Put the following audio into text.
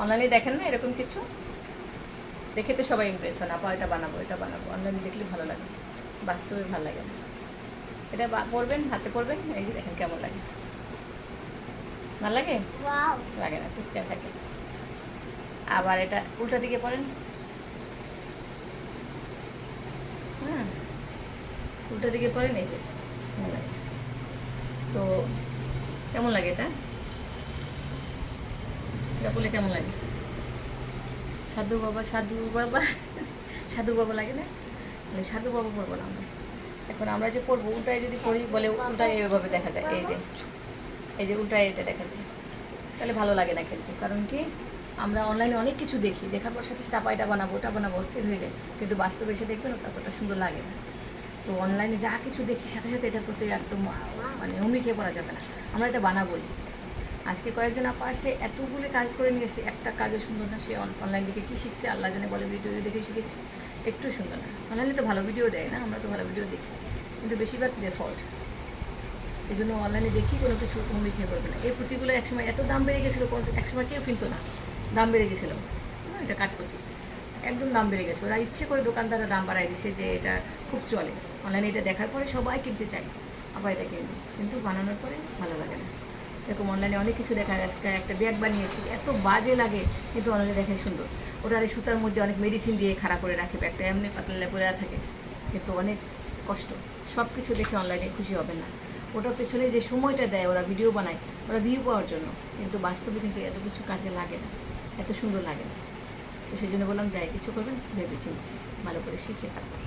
অনলাইনে দেখেন না এরকম কিছু, দেখে তো সবাই ইমপ্রেস হয়, আপা এটা বানাবো এটা বানাবো, অনলাইনে দেখলে ভালো লাগে, বাস্তবে ভালো লাগে না। এটা পরবেন, হাতে পরবেন, এই যে দেখেন কেমন লাগে, ভালো লাগে? লাগে না, ফুচকায় থাকে। আবার এটা উল্টা দিকে পরেন, হ্যাঁ উল্টা দিকে পরেন, এই যে ভালো লাগে। তো কেমন লাগে এটা, এটা বলে কেমন লাগে? সাধু বাবা সাধু বাবা সাধু বাবা লাগে না? তাহলে সাধু বাবা পড়বো না আমরা, এখন আমরা যে পড়বো উল্টায় যদি পড়ি বলে উল্টায় এইভাবে দেখা যায়, এই যে উল্টায় এটা দেখা যায়, তাহলে ভালো লাগে না কিন্তু। কারণ কি, আমরা অনলাইনে অনেক কিছু দেখি, দেখার পর সাথে সাথে আপা এটা বানাবো ওটা বানাবো অস্থির হয়ে যায়, কিন্তু বাস্তবে এসে দেখবেন ওটা অতটা সুন্দর লাগে না। তো অনলাইনে যা কিছু দেখি সাথে সাথে এটার প্রতি একদম মানে হুমড়ি খেয়ে পড়া যাবে না, আমরা এটা বানাবোই। আজকে কয়েকজন আপা আসে এতগুলো কাজ করে নিয়ে এসে একটা কাজও সুন্দর না, সে অনলাইন দেখে কী শিখছে আল্লাহ জানে, বলে ভিডিও দেখে শিখেছে, একটু সুন্দর না। অনলাইনে তো ভালো ভিডিও দেয় না, আমরা তো ভালো ভিডিও দেখি, কিন্তু বেশিরভাগ ডিফল্ট। এই জন্য অনলাইনে দেখি কোনো কিছু হুমড়ি খেয়ে পড়বে না। এই পুঁতিগুলো একসময় এত দাম বেড়ে গেছিলো, একসময় কেউ কিনতো না, দাম বেড়ে গেছিলো, এটা কাঠপুঁতি একদম দাম বেড়ে গেছে, ওরা ইচ্ছে করে দোকানদাররা দাম বাড়াই দিছে যে এটা খুব চলে। অনলাইনে এটা দেখার পরে সবাই কিনতে চায়, আবার এটা কিনবে, কিন্তু বানানোর পরে ভালো লাগে না। এরকম অনলাইনে অনেক কিছু দেখা গেছে, একটা ব্যাগ বানিয়েছি এত বাজে লাগে, কিন্তু অনলাইনে দেখায় সুন্দর, ওটা এই সুতার মধ্যে অনেক মেডিসিন দিয়ে খাড়া করে রাখে, ব্যাগটা এমনি পাতলা করে থাকে, কিন্তু অনেক কষ্ট। সব কিছু দেখে অনলাইনে খুশি হবে না, ওটার পেছনে যে সময়টা দেয় ওরা ভিডিও বানায়, ওরা ভিউ পাওয়ার জন্য, কিন্তু বাস্তবে কিন্তু এত কিছু কাজে লাগে না, এত সুন্দর লাগে না। তো সেই জন্য বললাম যাই কিছু করবেন ভেবেচিন্তে ভালো করে শিখে তারপর